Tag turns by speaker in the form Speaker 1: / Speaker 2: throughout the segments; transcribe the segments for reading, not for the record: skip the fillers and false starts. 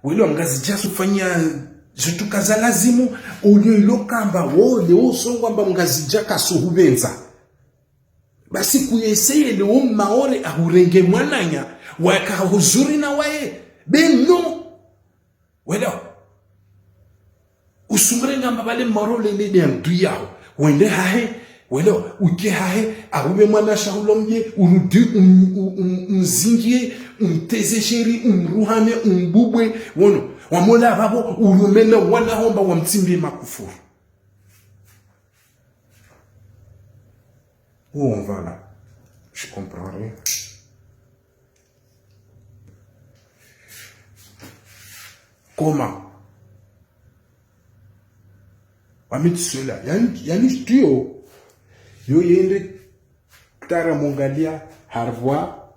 Speaker 1: welo ngazija sufanya zitu kaza lazimu ulio ilokamba wole usongwa mba ngazija kasuhubenza basi kuyeseye leo maore ahurenge mwananya waka huzuri na wae beno welo usumrenga mbale marole lele nduyao wende hahe welo uke hahe ahube mwana shahulomye urudi umzingie umteze sheri umruhane umbubwe wono wamola babo urumena wana homba wamtimbe makufuru. Où on va là? Je comprends rien. Comment? Wamiti cela. Yani studio. Yo yende tara mongalia harwa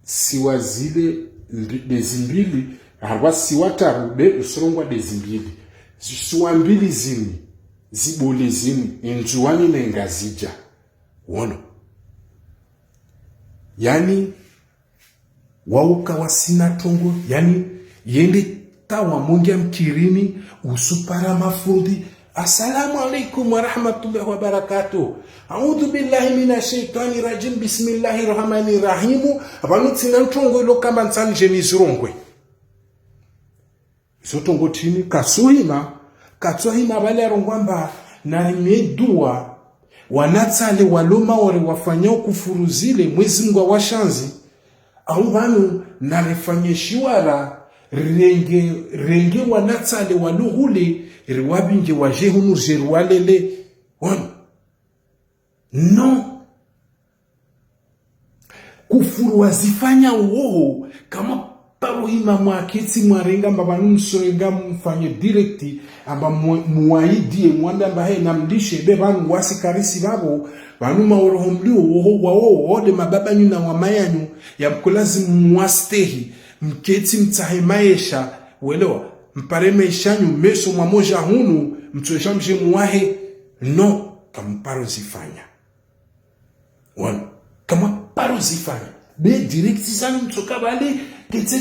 Speaker 1: siwazile dezimbili harwa siwataru de usorongwa dezimbili. Suambili zini zibole zini enjuani na ngazija. Wono. Yani wauka wasina tongo, yani yende tawa mongia mkirini usupara mafundi. Assalamu alaikum wa rahmatullahi wa barakatuh. A'udhu billahi minash shaitani rajim. Bismillahirrahmanirrahim. Abanutsina ntongo lokamba nsani jenizirongwe. Sotongo tini katsuhima bale rongwamba na medua wanatsale waloma ore wafanya kufuruzile mwezi ngwa washanzi au banu na refanye shiwara renge wanatsale waluhule riwabinge wajehunu zerwalele wana no kufuru wazifanya uoho kama parohima mwakiti mwarenga mbabanu msorenga mfanye direkti amba muwaidie mwanda mbahe na mlishe bebanu wasikarisi babo banu maoroho mlio uoho wao wode mababa nyu na wamayanyu ya mkulazi mwastehi mketi mtahe maesha welewa mpare maishanyu meso mwamoja hunu mtuesha mje muwahe no kama paro zifanya wana kama paro zifanya be direkti zanu mtoka bale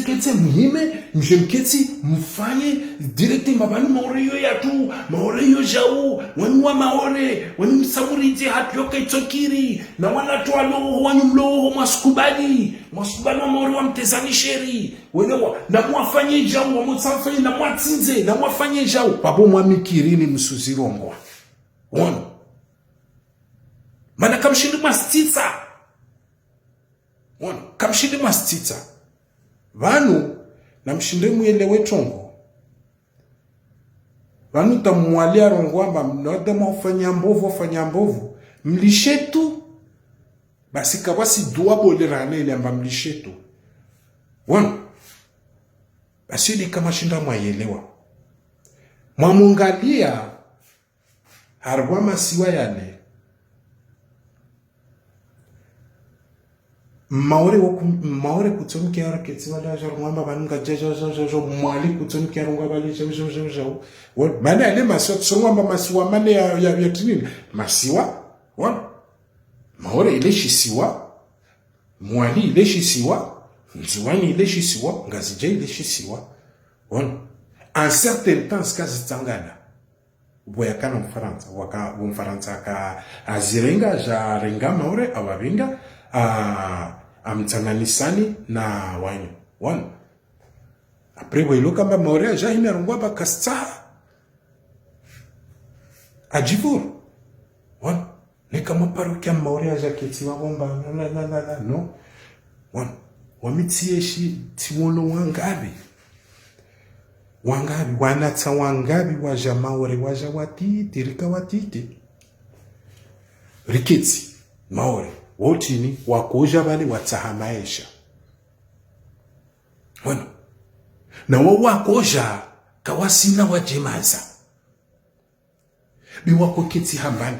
Speaker 1: kete muhime mjemketi mfanye direkti mbabanu maore yo yatu maore yo jau wanwa maore wani msamuriti hatu yoke itokiri na wanatoa loho wani mloho mwasukubali wa maore wa mtezani sheri wenewa na mwafanye jau wa mutafanye na mwatinze na mwafanye jau babo mwamikirini msuzirongwa wana mana kamshindi mastitsa wana kamshindi mastitsa vanu na mshinde mwelewe tongo vanu tamwalia rongwamba mnoda mafanya mbovu mlishetu basi kabasi dua bolerane ile amba mlishetu wana basi ni kama shinda mwayelewa mwamungalia harwa masiwa yale maore kutsoni kiara ketsi wala jarumamba banunga jaja mwali kutsoni kiara ngabali jawo bana ale maswa tsongwamba masiwa mane ya tinini masiwa wana maore ile shisiwa mwali ile shisiwa nzuwani ile shisiwa ngazija ile shisiwa wana en certain temps kazi tsangana boya kana mfaransa ka azirenga ja renga maore awaringa amtsanganisani na wanyu wana apre welo kamba maore aja hime rongwa bakasta ajivur wana ne kama parokia maore aja keti wabomba no wana wamitieshi tiwolo wangabi wanatsa wangabi waja maore waja watiti rika watiti riketi maore wotini wakoja bale watsaha maisha wana na wakoja kawasina wajemaza bi wakoketi hambani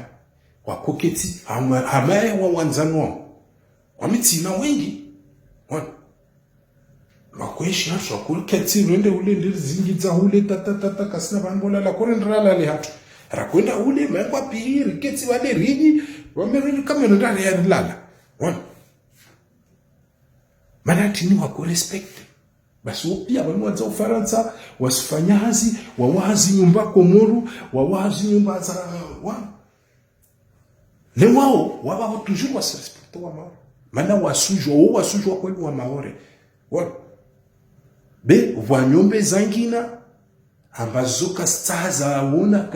Speaker 1: wakoketi hamaye wa wanzanwa wamitina wengi wana makweshi hasho kulketi rende ule ndizingidza ule tata kasina banbola la korendala le hatu rakwenda ule mekwa piri keti wale ridi wameri kama ndani ya lala wana manati ni wako respect basi upia wanu waza Ufaransa wasifanya hazi wawazi nyumba Komoru wawazi nyumba za wana le wao wao toujours wasirespecte wa maore mana wasujwa kweli wa maore wana be wanyombe zangina ambazo kastaza wona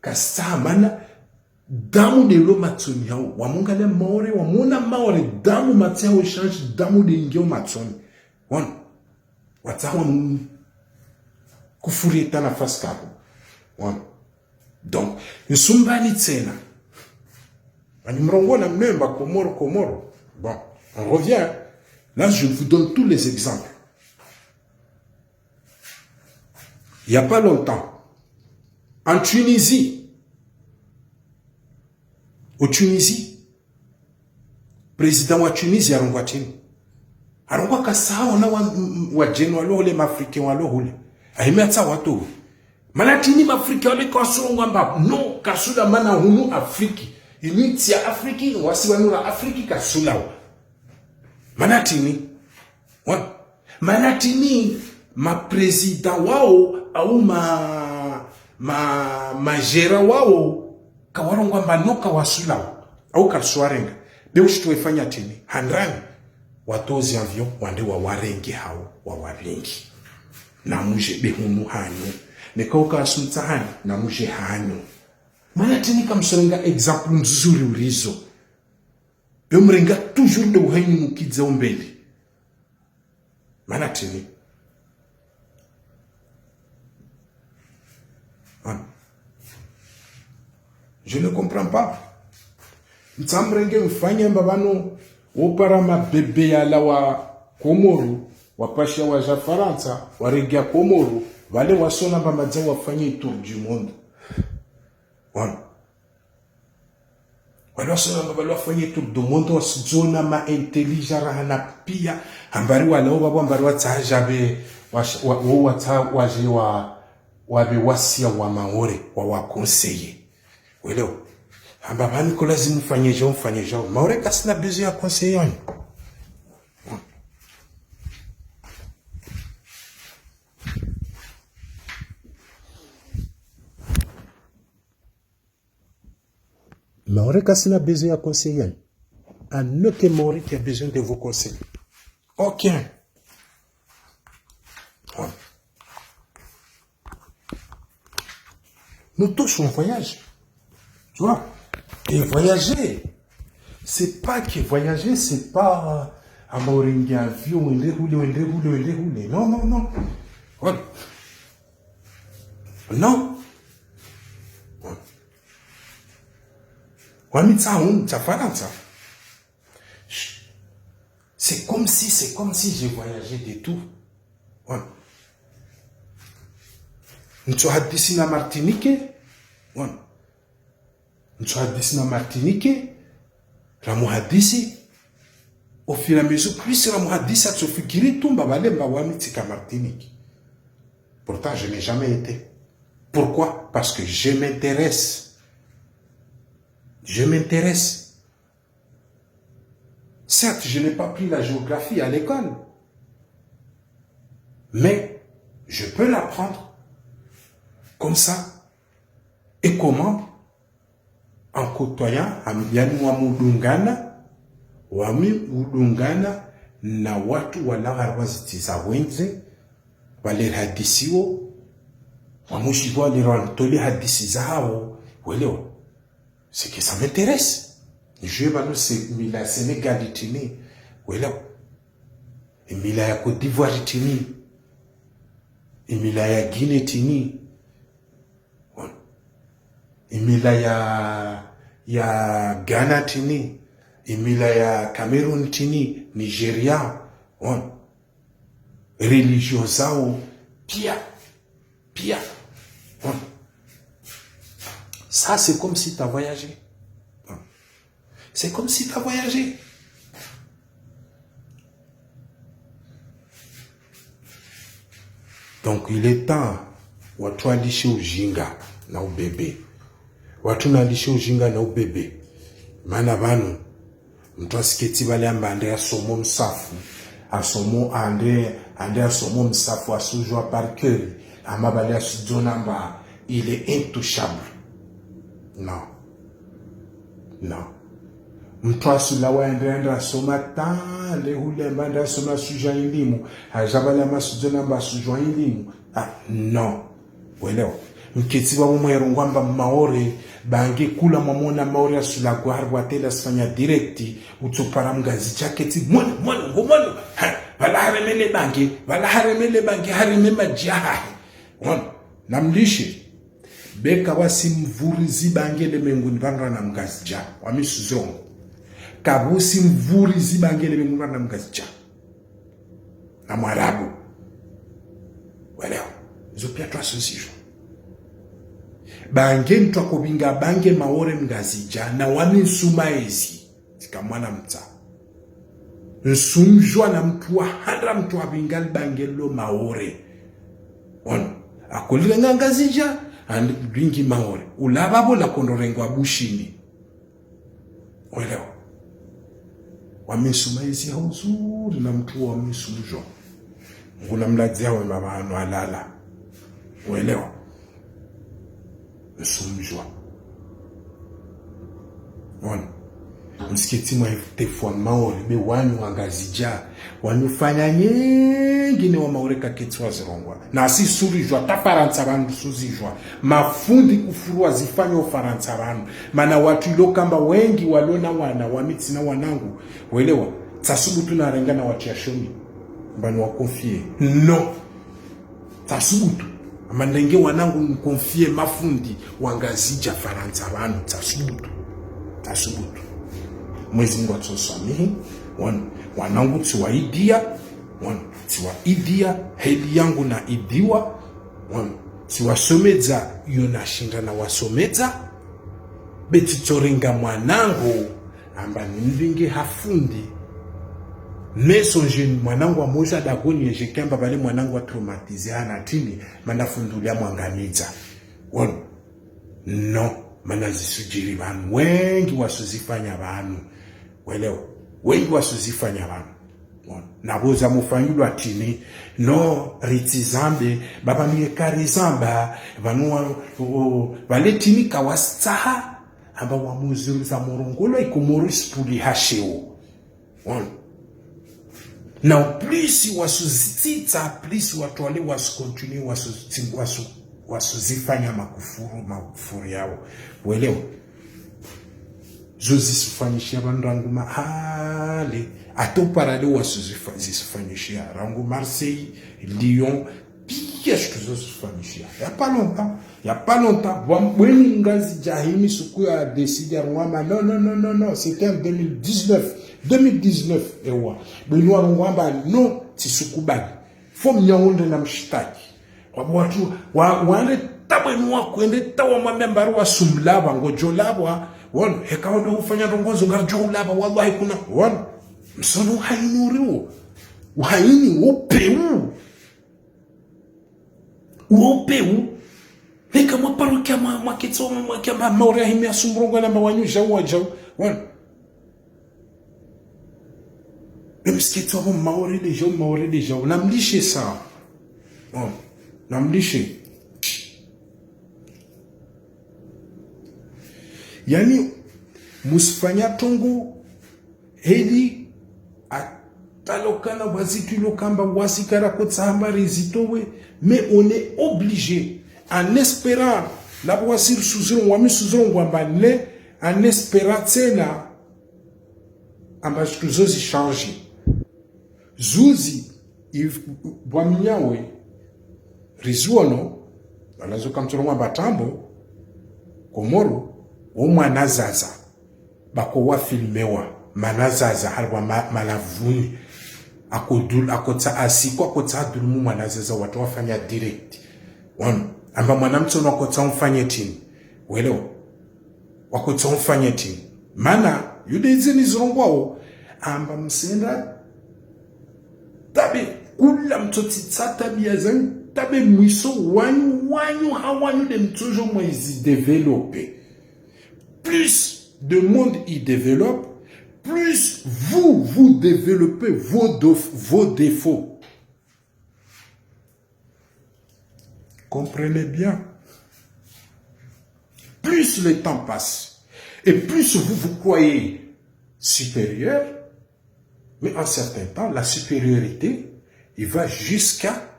Speaker 1: kastaa mana damu de lo matsoni yao wamungale maore wamona maore damu matia o change damu de ingeo matsoni wana watawa kufurita na faskabo wana donc nsumbani tsena ani mrongo na mnemba Komoro bon on revient là je vous donne tous les exemples. Il n'y a pas longtemps, en Tunisie, au Tunisie, président wa Tunisie arongwa chini. Arongwa kasao na wa jeno walo ole mafrike walo hule. Ahimetsa watu. Mana tini mafrike wale kasonga mba no kasula mana hunu Afriki. Initi ya Afriki wasiwanura Afriki kasula. Mana tini. Mana tini ma président wao au majera wao kawarongwa mbanoka wasula au kaswarenga be ushitwefanya tini handrani watozi avyo wande wawarenge hao wawarengi na muje behunu hanyu nekauka asunta hanyu na muje hanyu mana tini kamsorenga example mzuri urizo be mrenga toujours de uhenyu mukidza umbeli mana tini je ne comprends pas. Mtsamrenge mfanya mbabano opara mabebe yala wa Komoru wapasha wa Faransa waregia Komoru wale wasona bamaza wafanye tour du monde. Wana wale wasona mbabalo wafanye tour du monde wasizona ma intelligent rahana pia ambari wala wabo ambari watsajabe waje wabe wasia wa maore wa conseiller. Welo amba niko lazima mfanye jo maore kasina besoin ya conseiller. Maore kasina besoin ya conseiller. Un autre maore qui a besoin de vos conseils. Aucun. Nous tous on voyage. Tu vois? Et voyager, c'est pas à Moringi avion, rouler. Non. Voilà. Non. C'est comme si j'ai voyagé de tout. Voilà. Nous hadisi na Martinique. Voilà. Nous hadisi na Martinique. La muhadisi. Au fur et à mesure, plus la muhadisi a tsofikiri tumba balemba wamitika Martinique. Pourtant, je n'ai jamais été. Pourquoi? Parce que je m'intéresse. Certes, je n'ai pas pris la géographie à l'école. Mais je peux l'apprendre. Comme ça. Et comment? En côtoyant wami udungana na watu wanaowazitiza wenze wale hadisiwo wamushibwa wale hadisi zao welewa. C'est que ça m'intéresse. Je vais mila Sénégal itini welewa. Mila ya Côte d'Ivoire itini. Mila ya Guinée itini. Mila ya Ghana tini. Mila ya Cameroun tini, Nigeria, religion zao pia. Ça c'est comme si tu as voyagé. C'est comme si tu as voyagé. Donc il est temps watu alishe ujinga na ubebe. Watu nalishe ujinga na ubebe. Maana banu mtu asiketi bale amba ande asomo msafu, asomo ande ande asomo msafu asujwa par cœur amabali asujona il est intouchable. Non. Mtu asula waende asoma tale hule mbanda asoma suja elimu ajabali amasujona mba sujwa elimu. Non. Welewa. Mketiwa mwero ngwamba maore bange kula mamona maore asula gwarwa tela sifanya directi utopara mgazi chaketi mwana wala haremele bange hareme majaha namlishe beka wasimvurizi bange le menguni vanra na mgazi ja wamisuzongo kabusi mvurizi bange le menguni na mgazi ja na mwarabu welewa zopia twa sosijo bange mtu akobinga bange maore mgazija na wamisuma ezi tikamwana mta nsumjwa na mtu wa handra mtu abingal bange lo maore akolile ngazija and bingi maore ulababo la kondorengwa bushini welewa wamisuma ezi hauzuri na mtu wa misumjwa ngula mladzia wa mabano alala welewa nsumjwa msikiti mwa tefwa maore be wanyu wangazija wanufanya nyingine wa maore kaketwa zirongwa na si surijwa ta faransa bantu suzijwa mafundi kufurua zifanya ufaransa bantu mana watu ilokamba wengi walona wana wamiti na wanangu welewa tasubutu na rengana watu ya shomi mbanu wa konfie no tasubutu amandenge wanangu mkonfie mafundi wangazija faransa bantu tasubutu mwezi Mungu atusamehe wanangu tiwaidia heli yangu na idiwa tiwasomeza yonashinda na wasomeza betitorenga mwanangu amba nimvinge hafundi mesonje mwanangu wa moja dagoni ejekamba bale mwanangu wa traumatize hana tini manafundulia mwangamiza no manazisujiri banu wengi wasuzifanya banu welewa wengi wasuzifanya banu naboza mufanyulu atini no ritizambe baba miekarizamba banu valetini kawastaha amba wamuzuru za morongolo ikomoris puli hasheo na plus wasuzitita plus watuale wasukontinue wasuzifanya makufuru yao welewa zozisifanyishia bandangu mahali atoparade wasuzifanyishia rangu Marseille Lyon pia zozifanyishia ya pas longtemps wambweni ngazi jahimi suku ya décider ngwamba non c'était en 2019 ewa bwenwa ngwamba no tisukubali fom nyaonde na mshtaki watu wale tabwenwa kwende tawa mamembaru wa sumlaba ngojolabwa hekaona ufanya rongozo ngarjolaba wallahi kuna msono haini uriwo uhaini wopeu heka mwaparukia mwakitso mwakia maure himi asumrongo na mawanyusha wajau msikiti wa maure deja namlishe sawa namlishe yani musfanya tongo heli atalokana wazitulo kamba wasikara kotsamba rezitowe mais on est obligé en espérant la wasir suzron wami suzron wambane en espérant tena amba zozi changer zuzi bwaminyawe rizuono balazo kamtolongwa batambo komoro omwana zaza bako wa filmewa manazaza halwa malavuni akotsa asiko akotsa dulumu mwana zaza watu wafanya direct amba mwanamtsono akotsa umfanye tini welewa wakotsa umfanye tini mana yudezeni zirongwao amba msenda tabe kula mtoti tabia zangu tabe mwiso wanyu hawanyu de mtojo mwezi développer. Plus de monde y développe, plus vous développez vos défauts. Comprenez bien. Plus le temps passe, et plus vous vous croyez supérieur, mais en certain temps, la supériorité, il va jusqu'à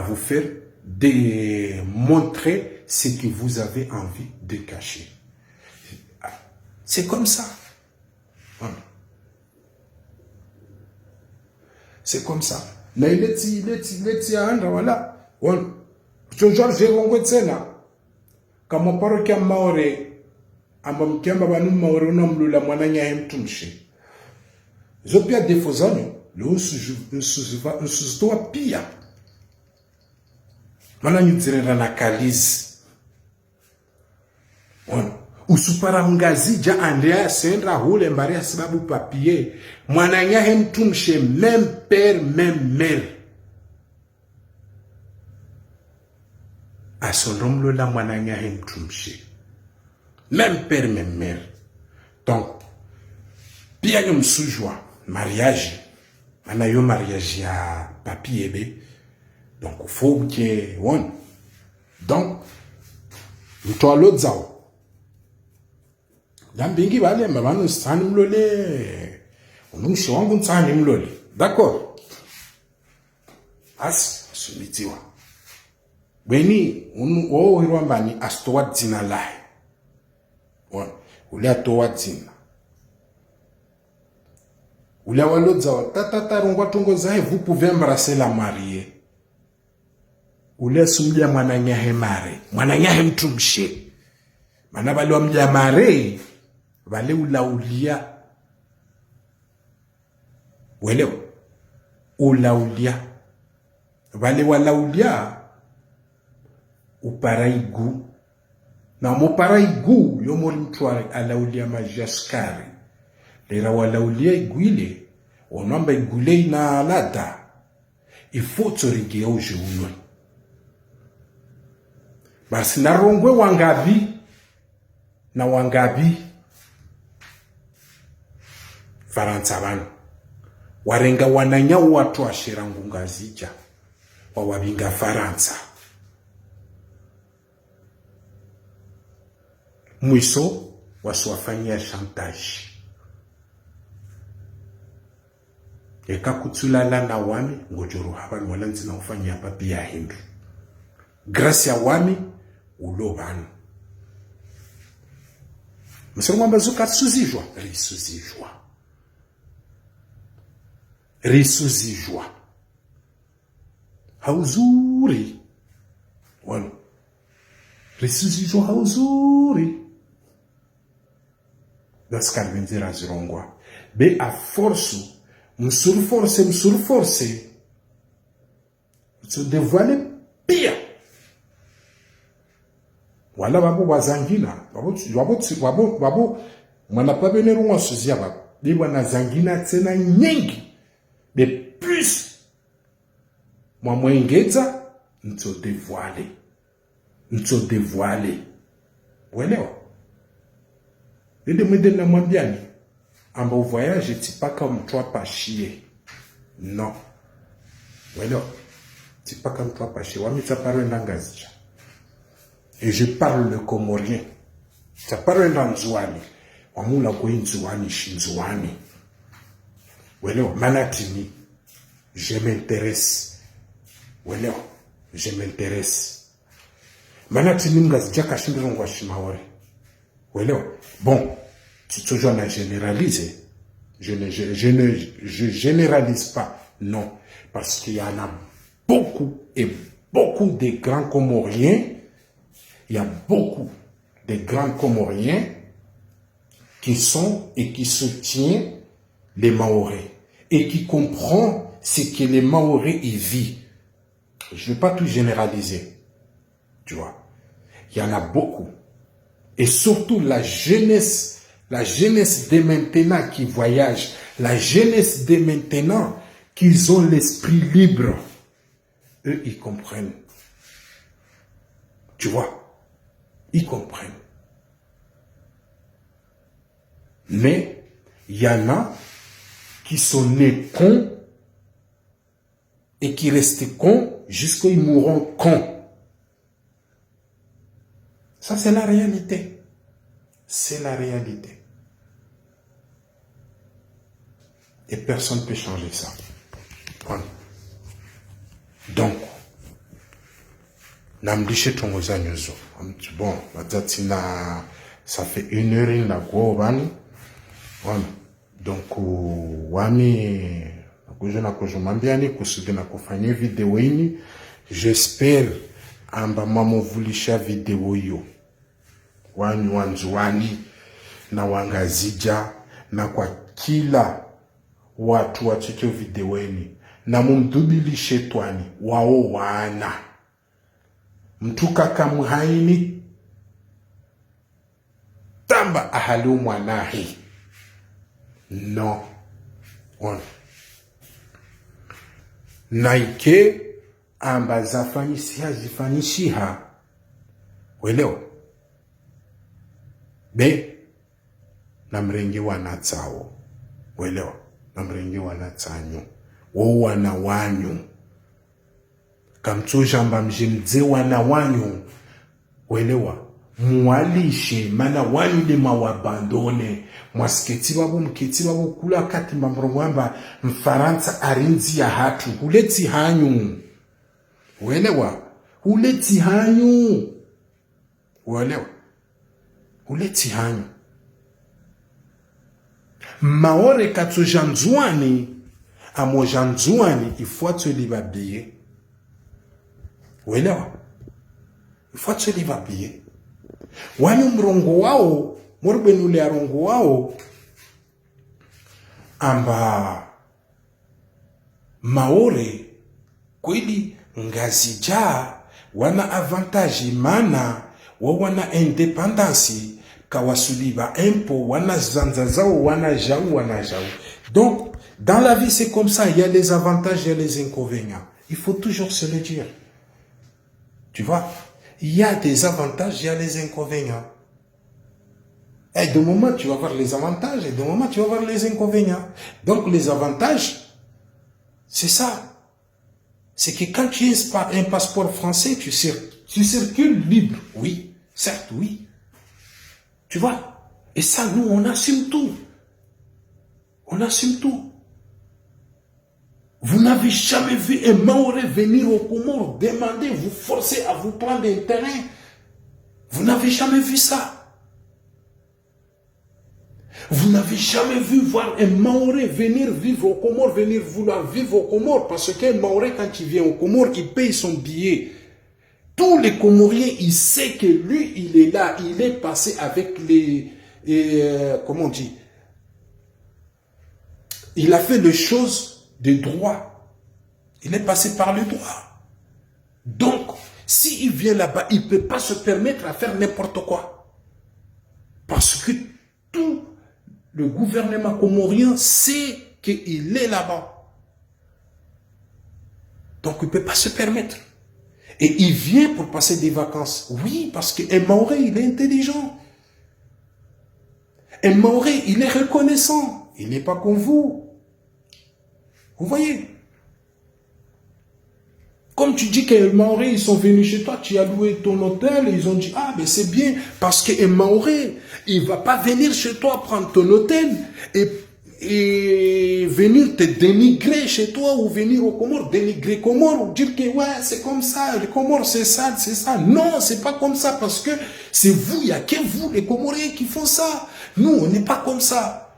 Speaker 1: vous faire démontrer ce que vous avez envie de cacher. C'est comme ça. C'est comme ça. Mais il est voilà. George Rongo Tsena. Kama paro kia maore. Amba mkiamba banu maore unamlula mwananya hemtumshi. Zopia defozanyo. Lo usuzutoa pia. Mana nyudzirera na kalizi. Usupara mgazija andrea sendra hule mbaria sababu papie. Mwananya hemtumshe même père même mère. Asondromlo la mwananya hemtumshe. Même père même mère. Donc, pia nyum soujwa mariage. Anayo mariage ya papier be. Donc, il faut que on. Donc, mtoa lodzao. Dambingi bale mabanu sani mlole. Unumshi wangu nsani mlole. D'accord. Sumitiwa. Bweni wao hirwambani astowa dzina lai. Ule atowa dzina. Ule walodzao tata rongwa tongo zae vous pouvez embrasser la mariée. Ule sumja mwananya hemare. Mwananya hemtumshe. Mana bale wa mja mare. Bale ulaulia. Welewa. Ulaulia. Bale walaulia. Uparaigu. Na moparaigu. Yomo mtuwa alaulia majaskari. Lera walaulia iguile. Onamba igule na alada. Ifo tsorige oje unwe. Basi narongwe wangabi. Na wangabi. Faransa banu. Warenga wananya watu wa shirangunga zija. Wawabinga Faransa. Mwiso wasuwafanyia chantage. Eka kutsulala na wami ngojoro hapa mwalanzi na ufanyia papi ya hindu. Grâce ya wami ulobanu. Msoro mwamba zuka suzijwa. Risuzijwa. Hauzuri. Wano. Risuzijwa hauzuri. Daskar benzera zirongwa. Be a force. Msuru force. Se dévoiler pire. Wala babo wazangina. Babo. Mwana pabenero mwasuzia babo. Diwa na zangina tena nyingi. De plus. Mwengeza. Nto dévoiler. Welewa. Nende mwende na mwambiani. Amba au voyage, tu pas comme toi pas chier. Non. Welewa. Tu pas comme toi pas chier. Wami parle ndangazija. Et je parle le comorien. Tu parle ndanzwani. Wamula kwa nzwani shinzwani. Welewa. Manatini. Je m'intéresse. Welewa. Je m'intéresse. Manatini ngazija kashindiro ngwa shimawari. Welewa. Bon. Tu toujours la généraliser. Je généralise pas. Non. Parce qu'il y en a beaucoup et beaucoup de grands Comoriens. Il y a beaucoup de grands Comoriens qui sont et qui soutiennent les Mahorais. Et qui comprennent ce que les Mahorais y vivent. Je ne vais pas tout généraliser. Tu vois. Il y en a beaucoup. Et surtout la jeunesse de maintenant qui voyage, la jeunesse de maintenant qui ont l'esprit libre, eux, ils comprennent. Tu vois, ils comprennent. Mais, il y en a qui sont nés cons et qui restent cons jusqu'à ils mourront cons. Ça, c'est la réalité. C'est la réalité. Et personne ne peut changer ça. Voilà. Donc, namlishe tongoza nyozo. Bon, ça fait 1 heure la gobani. Voilà. Donc, wami kujona kujumambiani kusudi na kufanya video hii. J'espère amba mamuvulisha video hiyo. Wani wanzuani na wangazija na kwa kila watu wacheke video hii. Na mumdubilishe twani wao wana. Mtu kaka muhaini tamba ahalu mwanahi. No. Ona. Naike amba zifanyishiha. Welewa. Be. Na mrengi wanatsao. Welewa. Na mrengi wanatsanyo. Wo wana wanyu. Kamtso jamba mjimdze wana wanyu. Welewa. Mwalishe mana wanyu le mawabandone. Mwasketi babu mketi babu kula kati mbamrongwamba mfaransa arinzi ya hatu. Huleti hanyu. Welewa. Huleti hanyu. Welewa. Huleti hanyu. Maore katso janzuani. Amo janzuani ifuatwe libabie. Welewa. Ifuatwe libabie. Wanyu mrongo wao, morbenule arongo wao, amba maore, kweli ngazija, wana avantage mana, wana independance, kawasuliba impo, wana zanzazao, wana jau. Donc, dans la vie, c'est comme ça, il y a les avantages, il y a les inconvénients. Il faut toujours se le dire. Tu vois? Il y a des avantages, il y a les inconvénients. Et de moment, tu vas voir les avantages, et de moment, tu vas voir les inconvénients. Donc, les avantages, c'est ça. C'est que quand tu as un passeport français, tu circules libre. Oui, certes, oui. Tu vois? Et ça, nous, on assume tout. On assume tout. Vous n'avez jamais vu un Maoré venir au Comores, demander, vous forcer à vous prendre un terrain. Vous n'avez jamais vu ça. Vous n'avez jamais vu voir un Maoré venir vivre au Comores, venir vouloir vivre au Comores. Parce qu'un Maoré, quand il vient au Comores, il paye son billet. Tous les Comoriens, ils savent que lui, il est là. Il est passé avec les... comment on dit? Il a fait les choses de droit. Il est passé par le droit. Donc, s'il vient là-bas, il ne peut pas se permettre à faire n'importe quoi. Parce que tout le gouvernement comorien sait qu'il est là-bas. Donc, il ne peut pas se permettre. Et il vient pour passer des vacances. Oui, parce qu'un Maoré, il est intelligent. Un Maoré, il est reconnaissant. Il n'est pas comme vous. Vous voyez? Comme tu dis qu'un Maoré, ils sont venus chez toi, tu as loué ton hôtel, et ils ont dit, ah, mais c'est bien, parce qu'un Maoré, il ne va pas venir chez toi prendre ton hôtel et venir te dénigrer chez toi ou venir au Comores, dénigrer Comores, ou dire que ouais, c'est comme ça, les Comores, c'est ça, c'est ça. Non, c'est pas comme ça, parce que c'est vous, il n'y a que vous, les Comoriens, qui font ça. Nous, on n'est pas comme ça.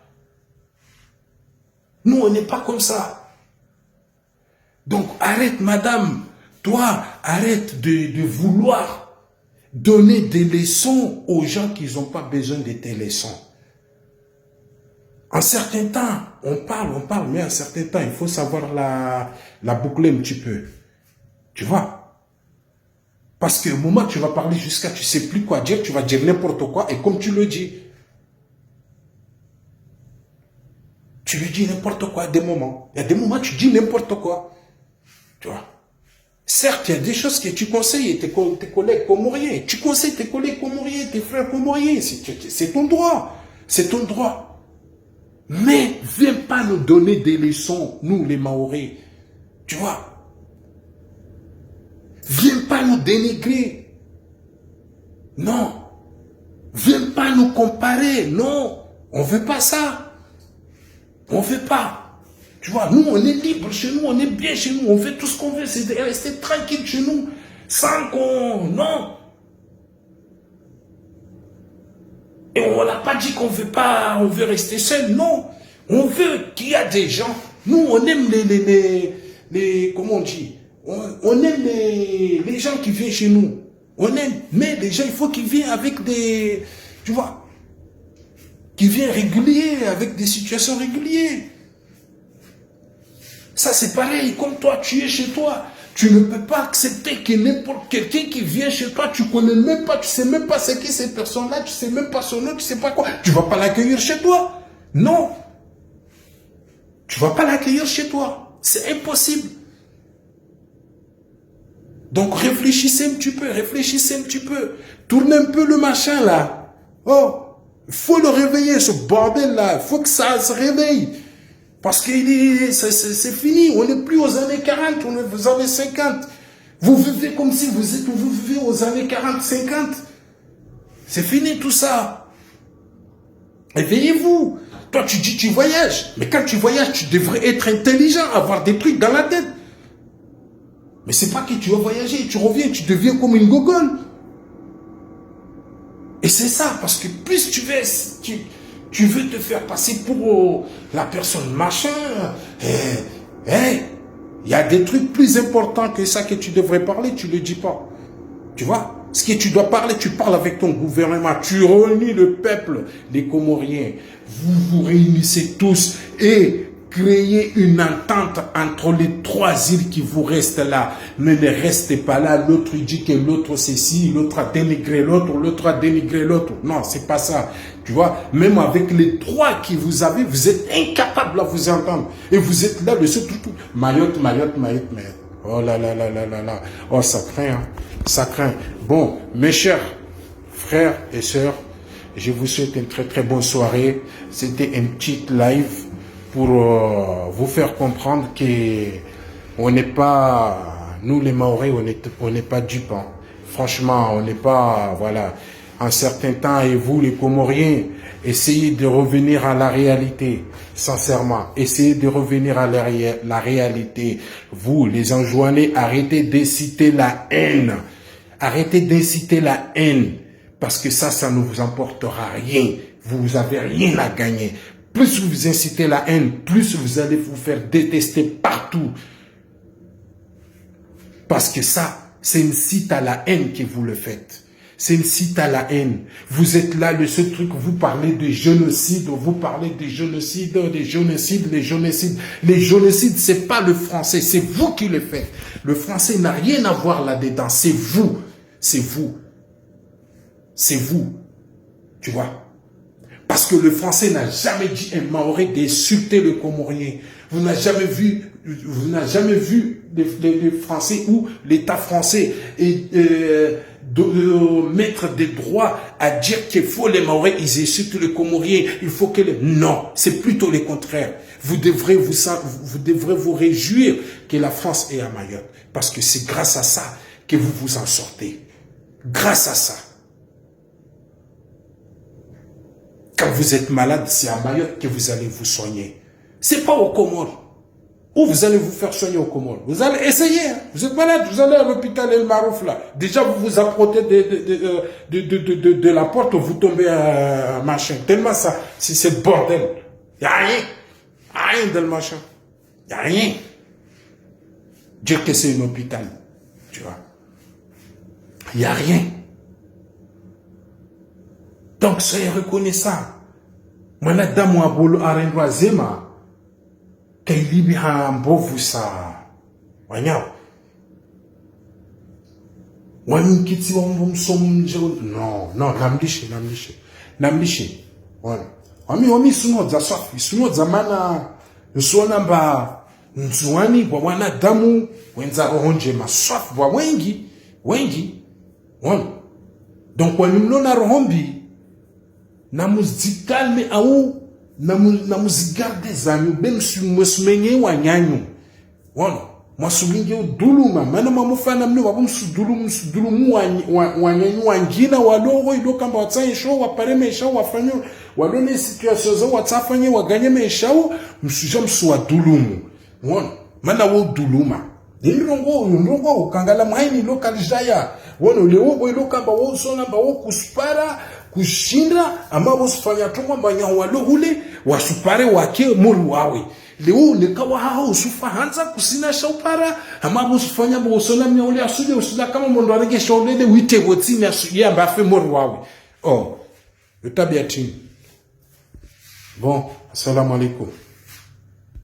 Speaker 1: Nous, on n'est pas comme ça. Donc, arrête, madame, toi, arrête de vouloir donner des leçons aux gens qui n'ont pas besoin de tes leçons. En certain temps, on parle, mais en certain temps, il faut savoir la boucler un petit peu. Tu vois? Parce qu'au moment où tu vas parler jusqu'à tu ne sais plus quoi dire, tu vas dire n'importe quoi, et comme tu le dis, tu lui dis n'importe quoi à des moments. Il y a des moments où tu dis n'importe quoi. Tu vois? Certes, il y a des choses que tu conseilles tes collègues comoriens. Tu conseilles tes collègues comoriens, tes frères comoriens. C'est ton droit. C'est ton droit. Mais viens pas nous donner des leçons, nous les Maoris. Tu vois? pas nous dénigrer. Non. Viens pas nous comparer. Non. On veut pas ça. On veut pas. Tu vois, nous, on est libre chez nous, on est bien chez nous, on fait tout ce qu'on veut, c'est de rester tranquille chez nous, sans qu'on... Non. Et on n'a pas dit qu'on veut pas, on veut rester seul, non. On veut qu'il y a des gens. Nous, on aime les comment on dit, on aime les gens qui viennent chez nous. On aime, mais les gens, il faut qu'ils viennent avec des, tu vois, qui viennent réguliers, avec des situations régulières. Ça, c'est pareil, comme toi, tu es chez toi. Tu ne peux pas accepter que n'importe quelqu'un qui vient chez toi, tu ne connais même pas, tu ne sais même pas c'est qui cette personne-là, tu ne sais même pas son nom, tu ne sais pas quoi. Tu ne vas pas l'accueillir chez toi. Non. Tu ne vas pas l'accueillir chez toi. C'est impossible. Donc réfléchissez un petit peu, réfléchissez un petit peu. Tournez un peu le machin là. Oh, il faut le réveiller, ce bordel-là. Il faut que ça se réveille. Parce que c'est fini, on n'est plus aux années 40, on est aux années 50. Vous vivez comme si vous vivez aux années 40, 50. C'est fini tout ça. Éveillez-vous. Toi, tu dis tu voyages. Mais quand tu voyages, tu devrais être intelligent, avoir des trucs dans la tête. Mais c'est pas que tu vas voyager, tu reviens, tu deviens comme une gogole. Et c'est ça, parce que plus tu veux te faire passer pour la personne machin. Il y a des trucs plus importants que ça que tu devrais parler, tu ne le dis pas. Tu vois? Ce que tu dois parler, tu parles avec ton gouvernement. Tu réunis le peuple des Comoriens. Vous vous réunissez tous et créez une entente entre les trois îles qui vous restent là. Mais ne restez pas là. L'autre dit que l'autre c'est ci, l'autre a dénigré l'autre, l'autre a dénigré l'autre. Non, c'est pas ça. Tu vois, même avec les trois qui vous avez, vous êtes incapable à vous entendre. Et vous êtes là, le seul tout. Mayotte. Oh là là là là là là. Oh, ça craint, hein. Ça craint. Bon, mes chers frères et sœurs, je vous souhaite une très très bonne soirée. C'était un petit live pour vous faire comprendre que on n'est pas, nous les Maoris, on n'est pas dupes. Hein. Franchement, on n'est pas, voilà. En certain temps, et vous les Comoriens, essayez de revenir à la réalité, sincèrement. Essayez de revenir à la réalité. Vous, les Anjouanais, arrêtez d'inciter la haine. Arrêtez d'inciter la haine. Parce que ça ne vous emportera rien. Vous n'avez rien à gagner. Plus vous incitez la haine, plus vous allez vous faire détester partout. Parce que ça, c'est une cite à la haine que vous le faites. C'est une cite à la haine. Vous êtes là, le seul truc, vous parlez de génocide, vous parlez de génocide, les génocides. Les génocides, c'est pas le français, c'est vous qui le faites. Le français n'a rien à voir là-dedans, c'est vous. C'est vous. C'est vous. Tu vois? Parce que le français n'a jamais dit un Maoré d'insulter le Comorien. Vous n'avez jamais vu les Français ou l'État français mettre des droits à dire qu'il faut les Maoris, ils insultent les Comoriens, il faut que les... Non, c'est plutôt le contraire. Vous devrez vous réjouir que la France est à Mayotte. Parce que c'est grâce à ça que vous vous en sortez. Grâce à ça. Quand vous êtes malade, c'est à Mayotte que vous allez vous soigner. C'est pas au Comores. Où vous allez vous faire soigner au Comores. Vous allez essayer. Hein. Vous êtes malade, vous allez à l'hôpital El Marouf là. Déjà, vous vous approchez de la porte, vous tombez à machin. Tellement ça, c'est le bordel. Il n'y a rien. Rien dans le machin. Il n'y a rien. Dire que c'est un hôpital. Tu vois. Il n'y a rien. Donc, soyez reconnaissant. Madame Wabolo Arendwa Zema. Kailibi Hambovu sa. Wanyaw. Wani kiti wambum somjo. Non, namlishe. Wami suno za swafi. Suno za mana. Nsuona mba. Nsuani kwa wana damu. Wenza rohonje maswafi. Wa wengi. Donc, wani mlona rohombi. Na muzi calme au na muzi garde zanyu bem su musmenye wanyanyu wono mwasulinge uduluma mana mamufana mne wabu msudulumu wanyanyu wangina wadogo ido kamba watsaye show wapareme show wafanyo wadone situation zo watsafanye waganye show msuja msuwadulumu wona mana wo duluma ndongo ukangala mwaini local jaya wono lewo ilo kamba wo sona ba wo kuspara kushinda ambao usifanya tumwa mbanya walohule wasupare wake mulu wawe leo nikawa hao usufa hanza kusina shaupara ambao usifanya bo sona mnyole asuje usida kama mondo arege shaulele wite wotini asuje ambafe mulu wawe oh tabia tini bon assalamu alaikum.